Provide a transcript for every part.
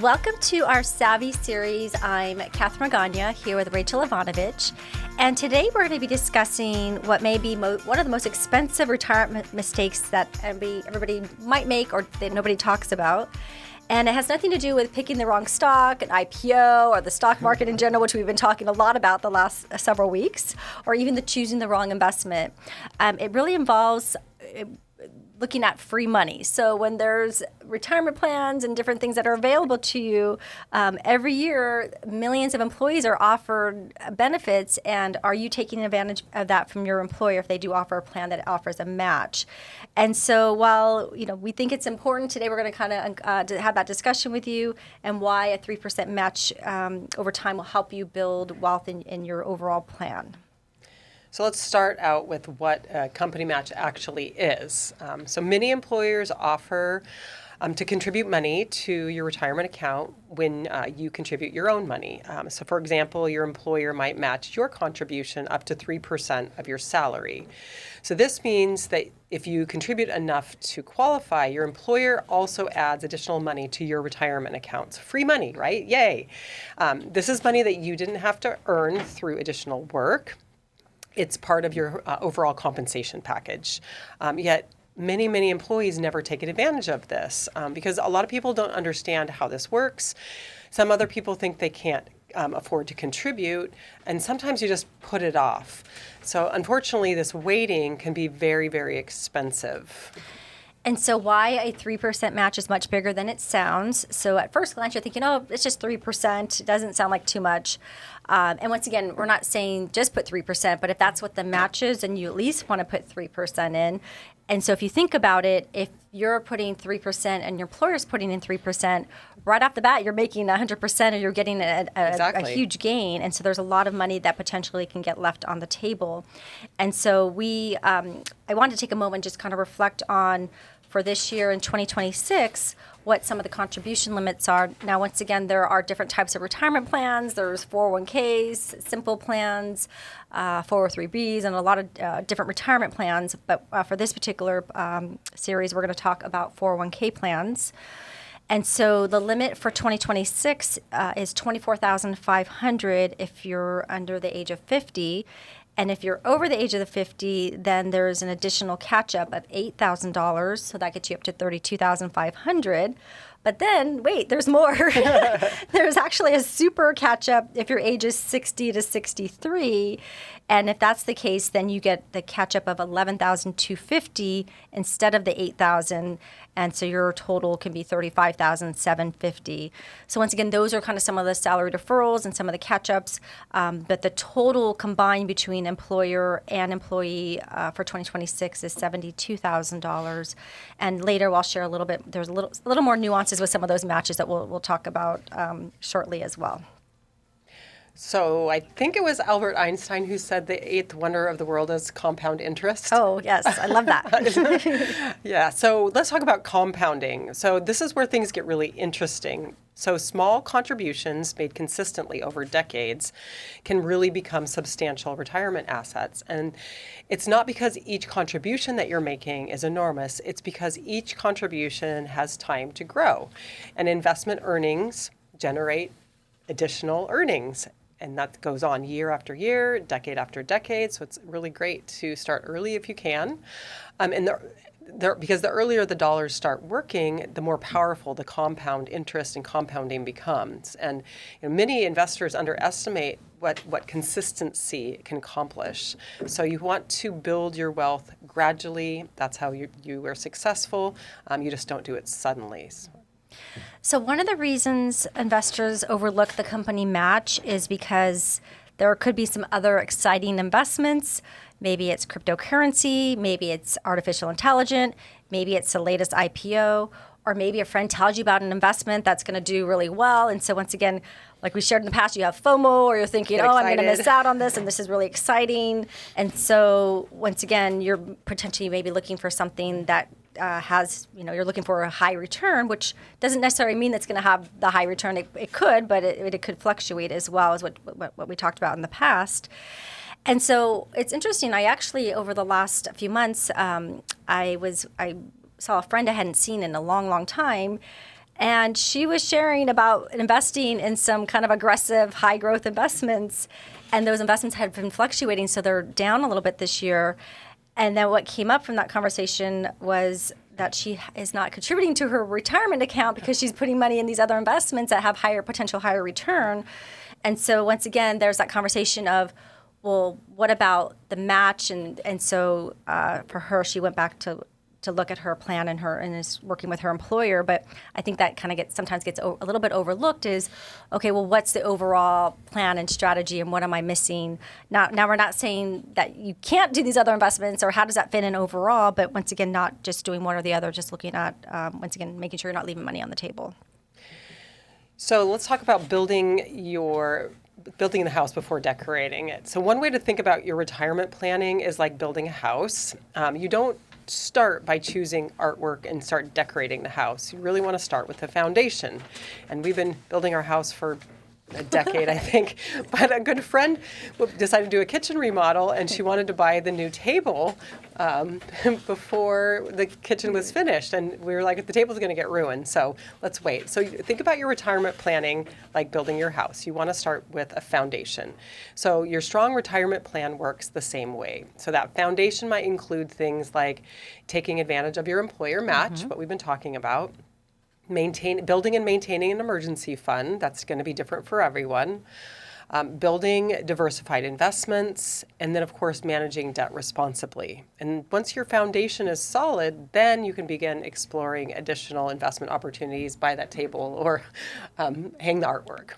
Welcome to our Savvy series. I'm Catherine Magana here with Rachel Ivanovich. And today we're going to be discussing what may be one of the most expensive retirement mistakes that everybody might make or that nobody talks about. And it has nothing to do with picking the wrong stock, an IPO, or the stock market in general, which we've been talking a lot about the last several weeks, or even choosing the wrong investment. It really involves looking at free money. So when there's retirement plans and different things that are available to you, every year, millions of employees are offered benefits. And are you taking advantage of that from your employer if they do offer a plan that offers a match? And so while we think it's important, today we're going to kind of have that discussion with you and why a 3% match over time will help you build wealth in your overall plan. So let's start out with what a company match actually is. So many employers offer to contribute money to your retirement account when you contribute your own money. So for example, your employer might match your contribution up to 3% of your salary. So this means that if you contribute enough to qualify, your employer also adds additional money to your retirement accounts. Free money, right? Yay. This is money that you didn't have to earn through additional work. It's part of your overall compensation package. Yet many employees never take advantage of this because a lot of people don't understand how this works. Some other people think they can't afford to contribute, and sometimes you just put it off. So unfortunately, this waiting can be very expensive. And so why a 3% match is much bigger than it sounds. So at first glance, you're thinking, oh, it's just 3%. It doesn't sound like too much. And once again, we're not saying just put 3%, but if that's what the match is, then you at least want to put 3% in. And so if you think about it, if you're putting 3% and your employer's putting in 3%, right off the bat, you're making 100% or you're getting a huge gain. And so there's a lot of money that potentially can get left on the table. And so I wanted to take a moment just kind of reflect on, for this year in 2026, what some of the contribution limits are. Now, once again, there are different types of retirement plans. There's 401ks, simple plans, 403bs, and a lot of different retirement plans. But for this particular series, we're going to talk about 401k plans. And so the limit for 2026 is $24,500 if you're under the age of 50. And if you're over the age of the 50, then there's an additional catch-up of $8,000, so that gets you up to $32,500. But then, wait, there's more. There's actually a super catch-up if your age is 60 to 63. And if that's the case, then you get the catch-up of $11,250 instead of the $8,000. And so your total can be $35,750. So once again, those are kind of some of the salary deferrals and some of the catch-ups. But the total combined between employer and employee for 2026 is $72,000. And later, I'll share a little bit. There's a little more nuances with some of those matches that we'll talk about shortly as well. So I think it was Albert Einstein who said the eighth wonder of the world is compound interest. Oh, yes. I love that. Yeah. So let's talk about compounding. So this is where things get really interesting. So small contributions made consistently over decades can really become substantial retirement assets. And it's not because each contribution that you're making is enormous. It's because each contribution has time to grow. And investment earnings generate additional earnings. And that goes on year after year, decade after decade. So it's really great to start early if you can. Because the earlier the dollars start working, the more powerful the compound interest and compounding becomes. And many investors underestimate what consistency can accomplish. So you want to build your wealth gradually. That's how you are successful. You just don't do it suddenly. So one of the reasons investors overlook the company match is because there could be some other exciting investments. Maybe it's cryptocurrency, maybe it's artificial intelligence, maybe it's the latest IPO, or maybe a friend tells you about an investment that's going to do really well. And so once again, like we shared in the past, you have FOMO, or you're thinking, I'm going to miss out on this, and this is really exciting. And so once again, you're potentially maybe looking for something that you're looking for a high return, which doesn't necessarily mean it's going to have the high return. It could, but it could fluctuate as well as what we talked about in the past. And so it's interesting. I actually, over the last few months, I saw a friend I hadn't seen in a long time, And she was sharing about investing in some kind of aggressive, high growth investments. And those investments had been fluctuating, so they're down a little bit this year. And then what came up from that conversation was that she is not contributing to her retirement account because she's putting money in these other investments that have higher return. And so once again, there's that conversation of, well, what about the match? And so for her, she went back to look at her plan and is working with her employer. But I think that kind of sometimes gets a little bit overlooked is, okay, well, what's the overall plan and strategy and what am I missing? Now we're not saying that you can't do these other investments or how does that fit in overall, but once again, not just doing one or the other, just looking at, once again, making sure you're not leaving money on the table. So let's talk about building the house before decorating it. So one way to think about your retirement planning is like building a house. You don't start by choosing artwork and start decorating the house. You really want to start with the foundation. And we've been building our house for a decade, I think. But a good friend decided to do a kitchen remodel, and she wanted to buy the new table before the kitchen was finished. And we were like, the table's going to get ruined, so let's wait. So think about your retirement planning like building your house. You want to start with a foundation. So your strong retirement plan works the same way. So that foundation might include things like taking advantage of your employer match, what we've been talking about, building and maintaining an emergency fund. That's going to be different for everyone. Building diversified investments, and then, of course, managing debt responsibly. And once your foundation is solid, then you can begin exploring additional investment opportunities, buy that table, or hang the artwork.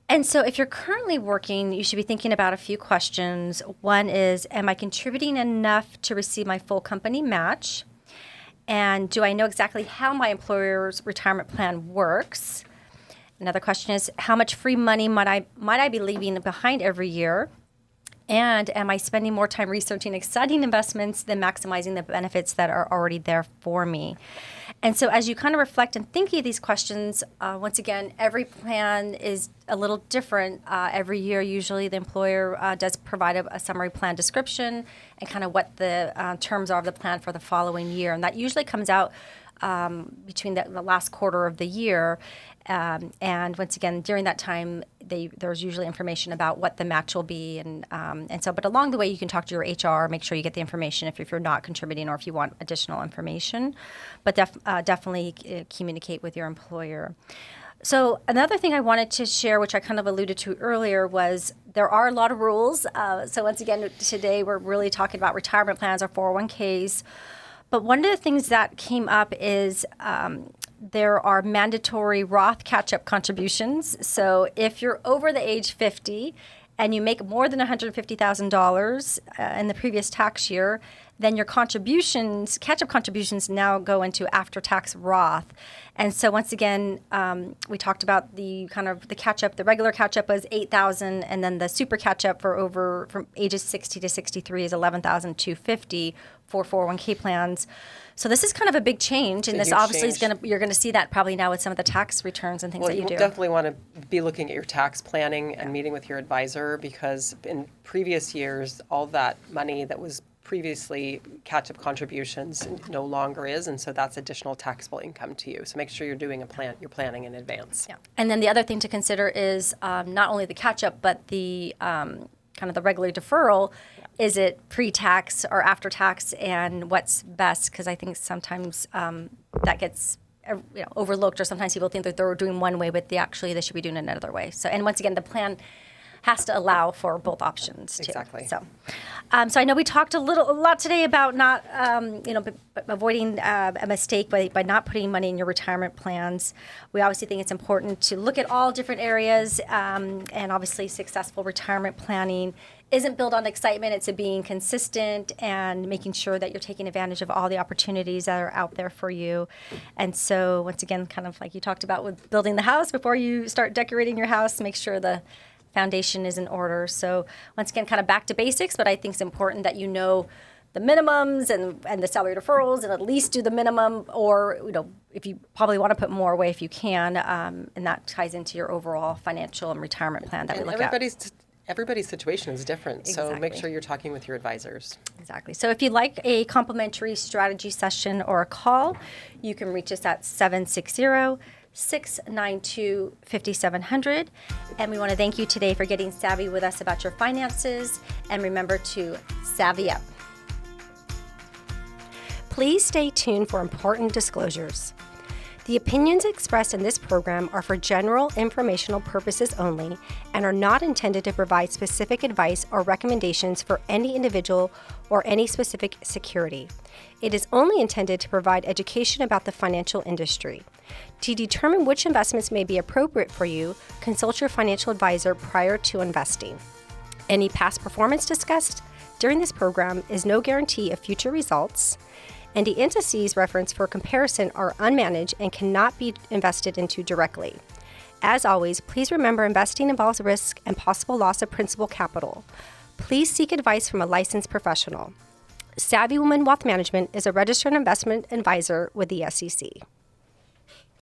And so if you're currently working, you should be thinking about a few questions. One is, am I contributing enough to receive my full company match? And do I know exactly how my employer's retirement plan works? Another question is, how much free money might I be leaving behind every year? And am I spending more time researching exciting investments than maximizing the benefits that are already there for me? And so as you kind of reflect and think of these questions, once again, every plan is a little different. Every year, usually the employer does provide a summary plan description and kind of what the terms are of the plan for the following year. And that usually comes out between the last quarter of the year. And once again, during that time, there's usually information about what the match will be, and so. But along the way, you can talk to your HR, make sure you get the information if you're not contributing or if you want additional information. But definitely communicate with your employer. So another thing I wanted to share, which I kind of alluded to earlier, was there are a lot of rules. So once again, today we're really talking about retirement plans or 401ks. But one of the things that came up is there are mandatory Roth catch-up contributions. So if you're over the age 50 and you make more than $150,000 in the previous tax year, then your contributions, catch-up contributions, now go into after-tax Roth. And so once again, we talked about the catch-up. The regular catch-up was $8,000, and then the super catch-up from ages 60 to 63 is $11,250 for 401k plans. So this is kind of a big change, and this obviously you're going to see that probably now with some of the tax returns and things that you do. Well, you definitely want to be looking at your tax planning and meeting with your advisor, because in previous years, all that money that was previously catch-up contributions no longer is, and so that's additional taxable income to you. So make sure you're doing you're planning in advance. Yeah. And then the other thing to consider is not only the catch-up, but the kind of the regular deferral. Is it pre-tax or after-tax, and what's best? Because I think sometimes that gets overlooked, or sometimes people think that they're doing one way, but they should be doing it another way. So, and once again, the plan has to allow for both options too. Exactly. So I know we talked a lot today about not, avoiding a mistake by not putting money in your retirement plans. We obviously think it's important to look at all different areas, and obviously successful retirement planning isn't built on excitement. It's being consistent and making sure that you're taking advantage of all the opportunities that are out there for you. And so once again, kind of like you talked about with building the house, before you start decorating your house, make sure the foundation is in order. So once again, kind of back to basics, but I think it's important that you know the minimums and the salary deferrals, and at least do the minimum, or if you probably want to put more away if you can, and that ties into your overall financial and retirement plan that we look at. everybody's situation is different. So make Exactly. sure you're talking with your advisors. Exactly. So if you'd like a complimentary strategy session or a call, you can reach us at 760-692-5700. And we want to thank you today for getting savvy with us about your finances. And remember to savvy up. Please stay tuned for important disclosures. The opinions expressed in this program are for general informational purposes only and are not intended to provide specific advice or recommendations for any individual or any specific security. It is only intended to provide education about the financial industry. To determine which investments may be appropriate for you, consult your financial advisor prior to investing. Any past performance discussed during this program is no guarantee of future results, and the indices referenced for comparison are unmanaged and cannot be invested into directly. As always, please remember investing involves risk and possible loss of principal capital. Please seek advice from a licensed professional. Savvy Woman Wealth Management is a registered investment advisor with the SEC.